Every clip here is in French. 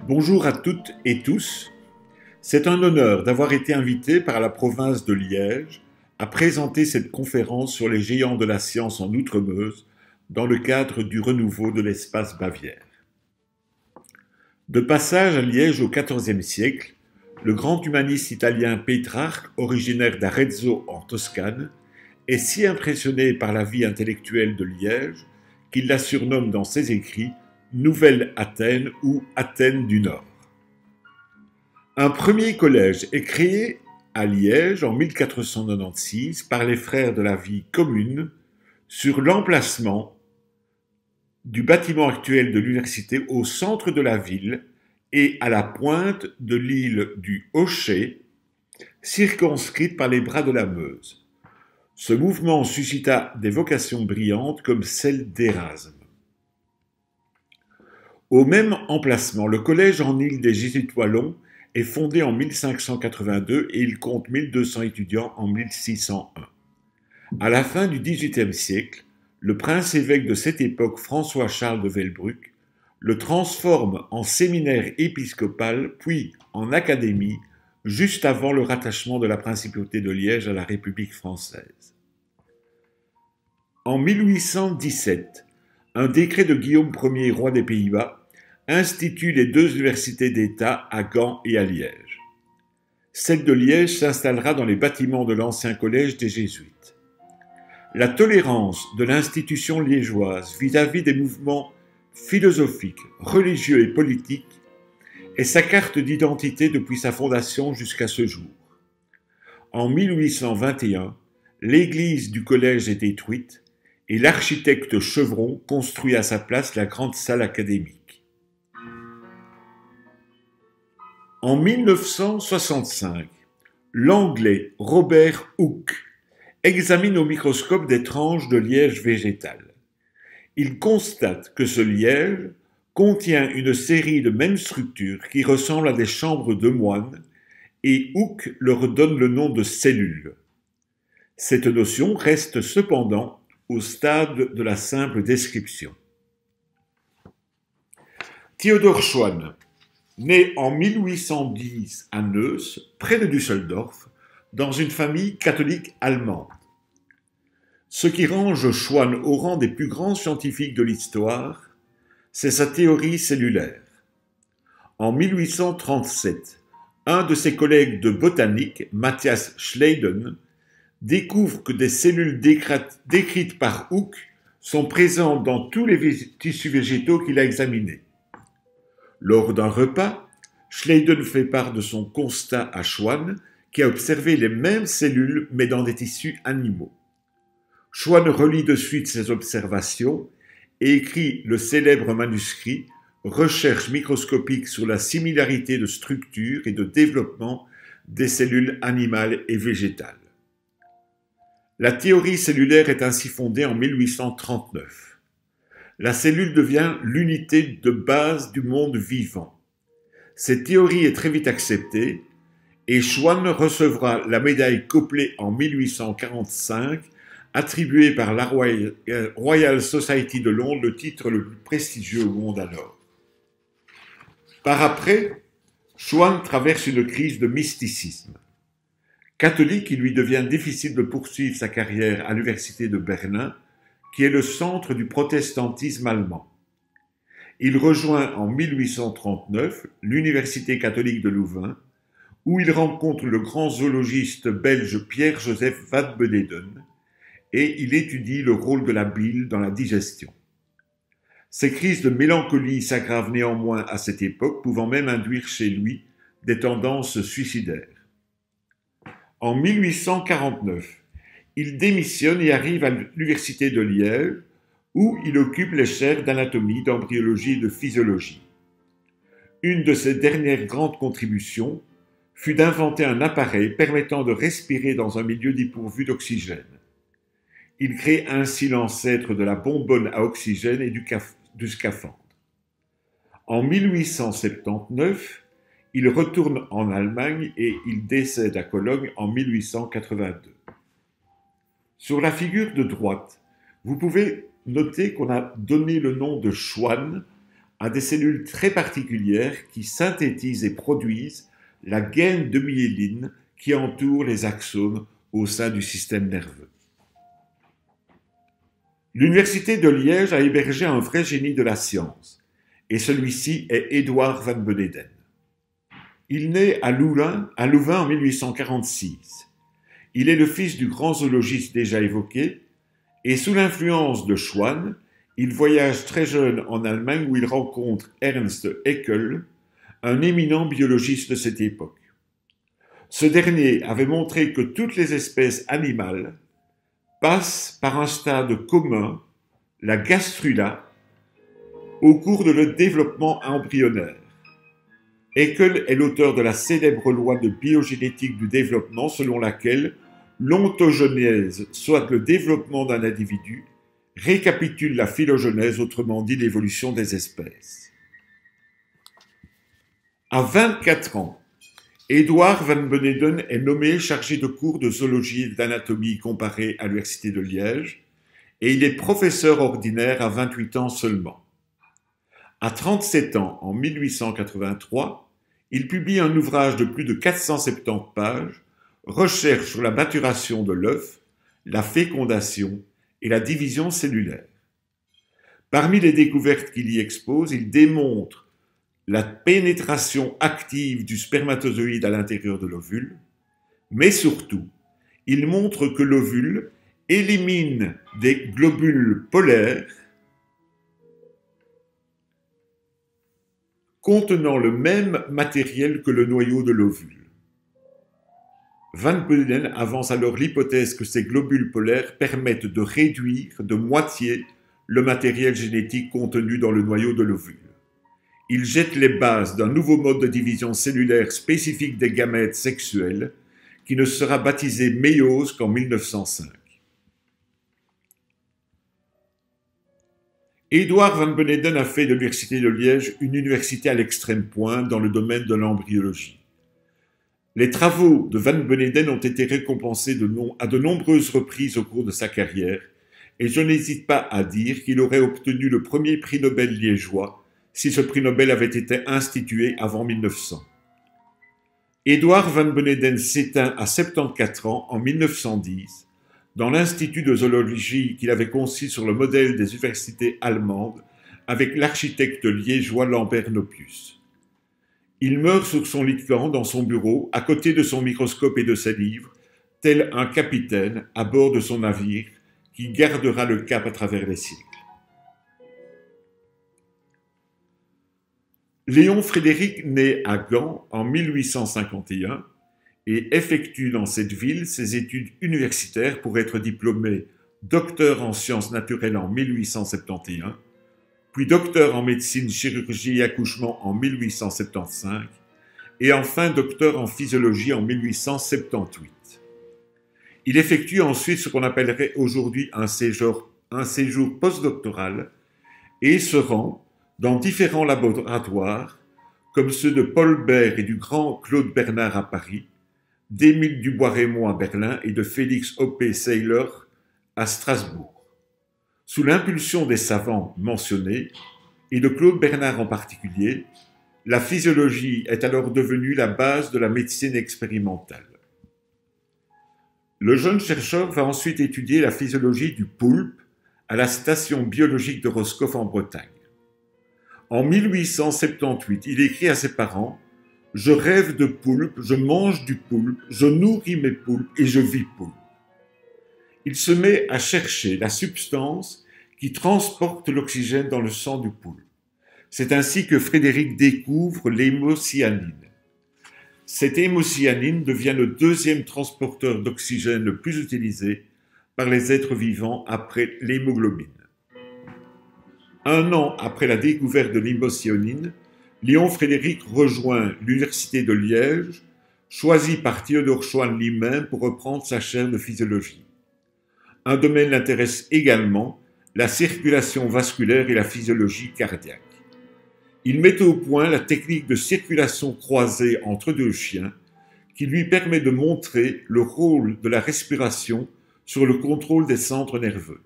Bonjour à toutes et tous. C'est un honneur d'avoir été invité par la province de Liège à présenter cette conférence sur les géants de la science en Outremeuse dans le cadre du renouveau de l'espace Bavière. De passage à Liège au XIVe siècle, le grand humaniste italien Pétrarque, originaire d'Arezzo en Toscane, est si impressionné par la vie intellectuelle de Liège qu'il la surnomme dans ses écrits Nouvelle Athènes ou Athènes du Nord. Un premier collège est créé à Liège en 1496 par les frères de la vie commune sur l'emplacement du bâtiment actuel de l'université au centre de la ville et à la pointe de l'île du Hochet, circonscrite par les bras de la Meuse. Ce mouvement suscita des vocations brillantes comme celle d'Érasme. Au même emplacement, le collège en île des Jésuites wallons est fondé en 1582 et il compte 1200 étudiants en 1601. À la fin du XVIIIe siècle, le prince-évêque de cette époque, François-Charles de Velbruck, le transforme en séminaire épiscopal puis en académie juste avant le rattachement de la principauté de Liège à la République française. En 1817, un décret de Guillaume Ier, roi des Pays-Bas, institue les deux universités d'État à Gand et à Liège. Celle de Liège s'installera dans les bâtiments de l'ancien collège des Jésuites. La tolérance de l'institution liégeoise vis-à-vis des mouvements philosophiques, religieux et politiques est sa carte d'identité depuis sa fondation jusqu'à ce jour. En 1821, l'église du collège est détruite et l'architecte Chevron construit à sa place la grande salle académique. En 1965, l'Anglais Robert Hooke examine au microscope des tranches de liège végétal. Il constate que ce liège contient une série de mêmes structures qui ressemblent à des chambres de moine et Hooke leur donne le nom de cellules. Cette notion reste cependant au stade de la simple description. Theodor Schwann, né en 1810 à Neuss, près de Düsseldorf, dans une famille catholique allemande. Ce qui range Schwann au rang des plus grands scientifiques de l'histoire, c'est sa théorie cellulaire. En 1837, un de ses collègues de botanique, Matthias Schleiden, découvre que des cellules décrites par Hooke sont présentes dans tous les tissus végétaux qu'il a examinés. Lors d'un repas, Schleiden fait part de son constat à Schwann, qui a observé les mêmes cellules mais dans des tissus animaux. Schwann relit de suite ses observations et écrit le célèbre manuscrit « Recherches microscopiques sur la similarité de structure et de développement des cellules animales et végétales ». La théorie cellulaire est ainsi fondée en 1839. La cellule devient l'unité de base du monde vivant. Cette théorie est très vite acceptée et Schwann recevra la médaille Copley en 1845, attribuée par la Royal Society de Londres, le titre le plus prestigieux au monde alors. Par après, Schwann traverse une crise de mysticisme. Catholique, il lui devient difficile de poursuivre sa carrière à l'université de Berlin, qui est le centre du protestantisme allemand. Il rejoint en 1839 l'Université catholique de Louvain, où il rencontre le grand zoologiste belge Pierre-Joseph van Beneden, et il étudie le rôle de la bile dans la digestion. Ses crises de mélancolie s'aggravent néanmoins à cette époque, pouvant même induire chez lui des tendances suicidaires. En 1849, il démissionne et arrive à l'université de Liège, où il occupe les chaires d'anatomie, d'embryologie et de physiologie. Une de ses dernières grandes contributions fut d'inventer un appareil permettant de respirer dans un milieu dépourvu d'oxygène. Il crée ainsi l'ancêtre de la bonbonne à oxygène et du scaphandre. En 1879, il retourne en Allemagne et il décède à Cologne en 1882. Sur la figure de droite, vous pouvez noter qu'on a donné le nom de Schwann a des cellules très particulières qui synthétisent et produisent la gaine de myéline qui entoure les axones au sein du système nerveux. L'Université de Liège a hébergé un vrai génie de la science, et celui-ci est Édouard Van Beneden. Il naît à Louvain en 1846. Il est le fils du grand zoologiste déjà évoqué, et sous l'influence de Schwann, il voyage très jeune en Allemagne où il rencontre Ernst Haeckel, un éminent biologiste de cette époque. Ce dernier avait montré que toutes les espèces animales passent par un stade commun, la gastrula, au cours de leur développement embryonnaire. Haeckel est l'auteur de la célèbre loi de biogénétique du développement selon laquelle l'ontogenèse, soit le développement d'un individu, récapitule la phylogenèse, autrement dit l'évolution des espèces. À 24 ans, Édouard Van Beneden est nommé chargé de cours de zoologie et d'anatomie comparée à l'Université de Liège et il est professeur ordinaire à 28 ans seulement. À 37 ans, en 1883, il publie un ouvrage de plus de 470 pages, Recherche sur la maturation de l'œuf, la fécondation et la division cellulaire. Parmi les découvertes qu'il y expose, il démontre la pénétration active du spermatozoïde à l'intérieur de l'ovule, mais surtout, il montre que l'ovule élimine des globules polaires contenant le même matériel que le noyau de l'ovule. Van Beneden avance alors l'hypothèse que ces globules polaires permettent de réduire de moitié le matériel génétique contenu dans le noyau de l'ovule. Il jette les bases d'un nouveau mode de division cellulaire spécifique des gamètes sexuels qui ne sera baptisé méiose qu'en 1905. Édouard Van Beneden a fait de l'Université de Liège une université à l'extrême pointe dans le domaine de l'embryologie. Les travaux de Van Beneden ont été récompensés à de nombreuses reprises au cours de sa carrière, et je n'hésite pas à dire qu'il aurait obtenu le premier prix Nobel liégeois si ce prix Nobel avait été institué avant 1900. Édouard Van Beneden s'éteint à 74 ans en 1910 dans l'Institut de zoologie qu'il avait conçu sur le modèle des universités allemandes avec l'architecte liégeois Lambert Nopius. Il meurt sur son lit de camp dans son bureau, à côté de son microscope et de ses livres, tel un capitaine à bord de son navire qui gardera le cap à travers les siècles. Léon Frédéric naît à Gand en 1851 et effectue dans cette ville ses études universitaires pour être diplômé docteur en sciences naturelles en 1871, puis docteur en médecine, chirurgie et accouchement en 1875, et enfin docteur en physiologie en 1878. Il effectue ensuite ce qu'on appellerait aujourd'hui un séjour postdoctoral et se rend dans différents laboratoires, comme ceux de Paul Bert et du grand Claude Bernard à Paris, d'Émile Dubois-Rémond à Berlin et de Félix Hoppe-Seyler à Strasbourg. Sous l'impulsion des savants mentionnés, et de Claude Bernard en particulier, la physiologie est alors devenue la base de la médecine expérimentale. Le jeune chercheur va ensuite étudier la physiologie du poulpe à la station biologique de Roscoff en Bretagne. En 1878, il écrit à ses parents « Je rêve de poulpe, je mange du poulpe, je nourris mes poulpes et je vis poulpe ». Il se met à chercher la substance qui transporte l'oxygène dans le sang du poulpe. C'est ainsi que Frédéric découvre l'hémocyanine. Cette hémocyanine devient le deuxième transporteur d'oxygène le plus utilisé par les êtres vivants après l'hémoglobine. Un an après la découverte de l'hémocyanine, Léon Frédéric rejoint l'Université de Liège, choisi par Théodore Schwann lui-même pour reprendre sa chaire de physiologie. Un domaine l'intéresse également, la circulation vasculaire et la physiologie cardiaque. Il met au point la technique de circulation croisée entre deux chiens qui lui permet de montrer le rôle de la respiration sur le contrôle des centres nerveux.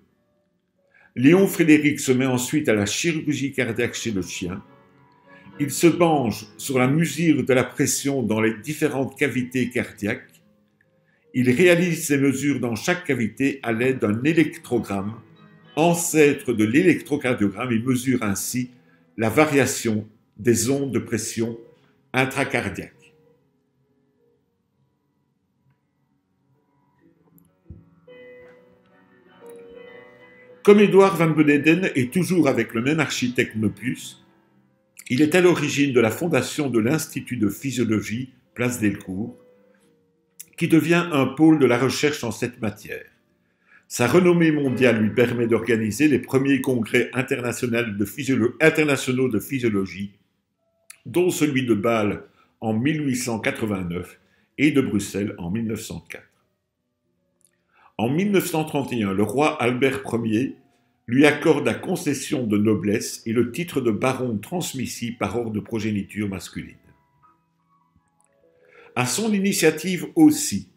Léon Frédéric se met ensuite à la chirurgie cardiaque chez le chien. Il se penche sur la mesure de la pression dans les différentes cavités cardiaques. Il réalise ces mesures dans chaque cavité à l'aide d'un électrogramme, ancêtre de l'électrocardiogramme, et mesure ainsi la variation des ondes de pression intracardiaque. Comme Édouard Van Beneden est toujours avec le même architecte Knoppus, il est à l'origine de la fondation de l'Institut de physiologie, place Delcourt, qui devient un pôle de la recherche en cette matière. Sa renommée mondiale lui permet d'organiser les premiers congrès internationaux de physiologie, dont celui de Bâle en 1889 et de Bruxelles en 1904. En 1931, le roi Albert Ier lui accorde la concession de noblesse et le titre de baron transmissible par ordre de progéniture masculine. À son initiative aussi,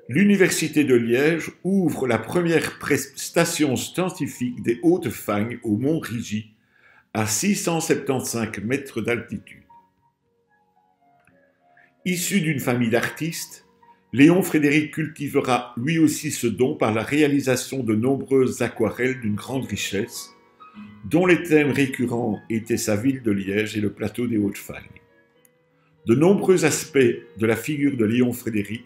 l'Université de Liège ouvre la première station scientifique des Hautes-Fagnes au Mont Rigi, à 675 mètres d'altitude. Issu d'une famille d'artistes, Léon Frédéric cultivera lui aussi ce don par la réalisation de nombreuses aquarelles d'une grande richesse, dont les thèmes récurrents étaient sa ville de Liège et le plateau des Hautes-Fagnes. De nombreux aspects de la figure de Léon Frédéric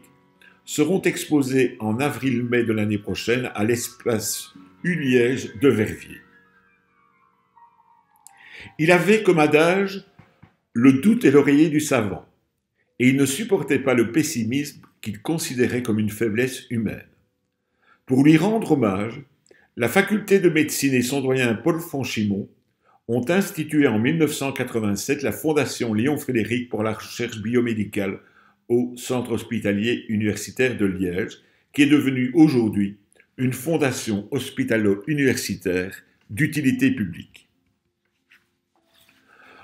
seront exposés en avril-mai de l'année prochaine à l'espace U-Liège de Verviers. Il avait comme adage « le doute est l'oreiller du savant » et il ne supportait pas le pessimisme qu'il considérait comme une faiblesse humaine. Pour lui rendre hommage, la faculté de médecine et son doyen Paul Fonchimont ont institué en 1987 la Fondation Léon Frédéric pour la recherche biomédicale au Centre hospitalier universitaire de Liège, qui est devenue aujourd'hui une fondation hospitalo-universitaire d'utilité publique.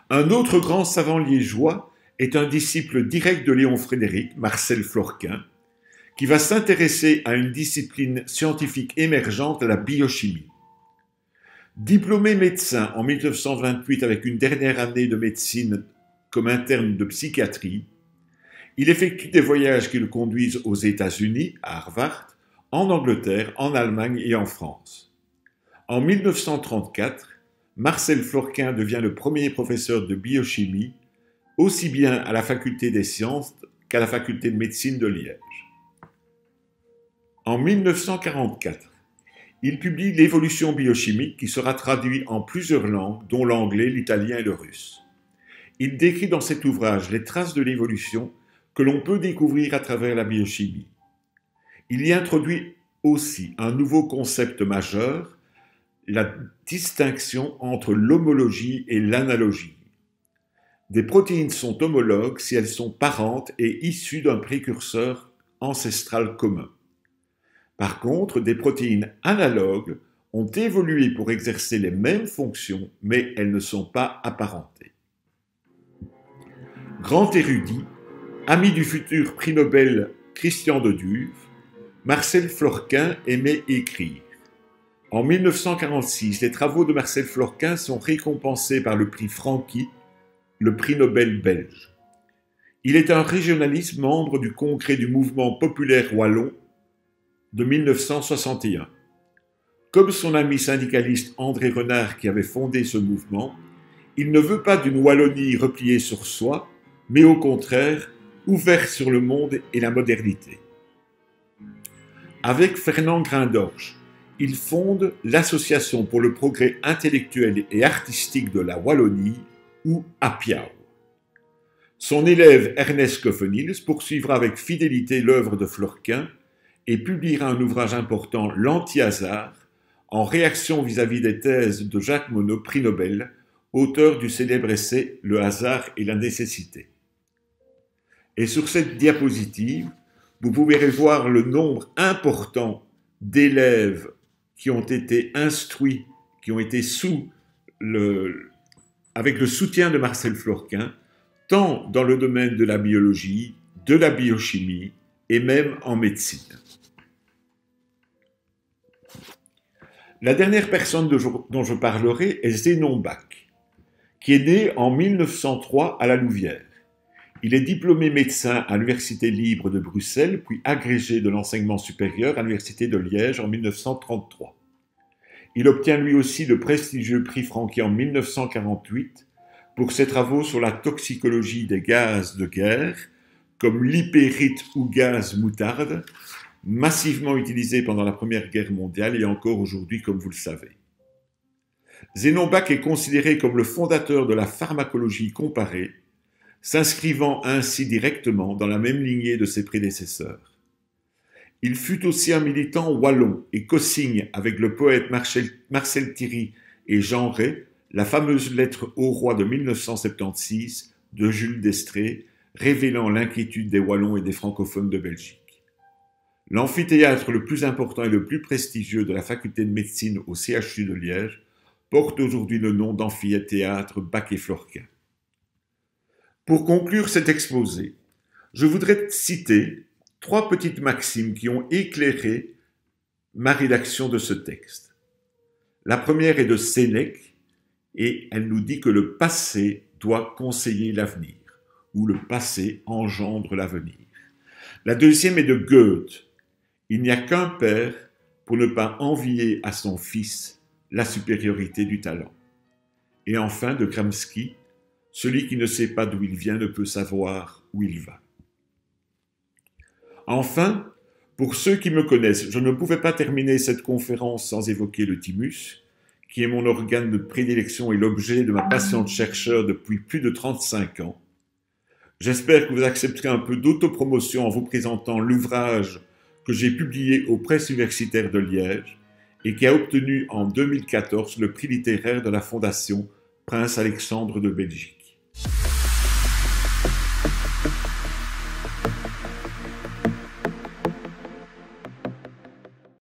Un autre grand savant liégeois est un disciple direct de Léon Frédéric, Marcel Florquin, qui va s'intéresser à une discipline scientifique émergente, la biochimie. Diplômé médecin en 1928 avec une dernière année de médecine comme interne de psychiatrie, il effectue des voyages qui le conduisent aux États-Unis, à Harvard, en Angleterre, en Allemagne et en France. En 1934, Marcel Florquin devient le premier professeur de biochimie, aussi bien à la faculté des sciences qu'à la faculté de médecine de Liège. En 1944, il publie L'évolution biochimique qui sera traduit en plusieurs langues, dont l'anglais, l'italien et le russe. Il décrit dans cet ouvrage les traces de l'évolution que l'on peut découvrir à travers la biochimie. Il y introduit aussi un nouveau concept majeur, la distinction entre l'homologie et l'analogie. Des protéines sont homologues si elles sont parentes et issues d'un précurseur ancestral commun. Par contre, des protéines analogues ont évolué pour exercer les mêmes fonctions, mais elles ne sont pas apparentées. Grand érudit, ami du futur prix Nobel Christian de Duve, Marcel Florquin aimait écrire. En 1946, les travaux de Marcel Florquin sont récompensés par le prix Franqui, le prix Nobel belge. Il est un régionaliste membre du Congrès du mouvement populaire wallon de 1961. Comme son ami syndicaliste André Renard qui avait fondé ce mouvement, il ne veut pas d'une Wallonie repliée sur soi, mais au contraire, ouverte sur le monde et la modernité. Avec Fernand Grindorge, il fonde l'Association pour le progrès intellectuel et artistique de la Wallonie, ou APIAW. Son élève Ernest Coffenils poursuivra avec fidélité l'œuvre de Florquin et publiera un ouvrage important, L'Anti-Hasard, en réaction vis-à-vis des thèses de Jacques Monod, prix Nobel, auteur du célèbre essai Le hasard et la nécessité. Et sur cette diapositive, vous pouvez voir le nombre important d'élèves qui ont été instruits, qui ont été avec le soutien de Marcel Florquin, tant dans le domaine de la biologie, de la biochimie et même en médecine. La dernière personne dont je parlerai est Zénon Bach, qui est né en 1903 à La Louvière. Il est diplômé médecin à l'Université libre de Bruxelles, puis agrégé de l'enseignement supérieur à l'Université de Liège en 1933. Il obtient lui aussi le prestigieux prix Franquet en 1948 pour ses travaux sur la toxicologie des gaz de guerre, comme l'hypérite ou gaz moutarde, massivement utilisé pendant la Première Guerre mondiale et encore aujourd'hui, comme vous le savez. Zénon Bach est considéré comme le fondateur de la pharmacologie comparée, s'inscrivant ainsi directement dans la même lignée de ses prédécesseurs. Il fut aussi un militant wallon et co-signe avec le poète Marcel Thierry et Jean Rey la fameuse lettre au roi de 1976 de Jules d'Estrées, révélant l'inquiétude des Wallons et des francophones de Belgique. L'amphithéâtre le plus important et le plus prestigieux de la faculté de médecine au CHU de Liège porte aujourd'hui le nom d'amphithéâtre Bach et Florquin. Pour conclure cet exposé, je voudrais citer 3 petites maximes qui ont éclairé ma rédaction de ce texte. La première est de Sénèque et elle nous dit que le passé doit conseiller l'avenir, ou le passé engendre l'avenir. La deuxième est de Goethe. Il n'y a qu'un père pour ne pas envier à son fils la supériorité du talent. Et enfin de Gramsci, celui qui ne sait pas d'où il vient ne peut savoir où il va. Enfin, pour ceux qui me connaissent, je ne pouvais pas terminer cette conférence sans évoquer le thymus, qui est mon organe de prédilection et l'objet de ma passion de chercheur depuis plus de 35 ans. J'espère que vous accepterez un peu d'autopromotion en vous présentant l'ouvrage que j'ai publié aux presses universitaires de Liège et qui a obtenu en 2014 le prix littéraire de la Fondation Prince Alexandre de Belgique.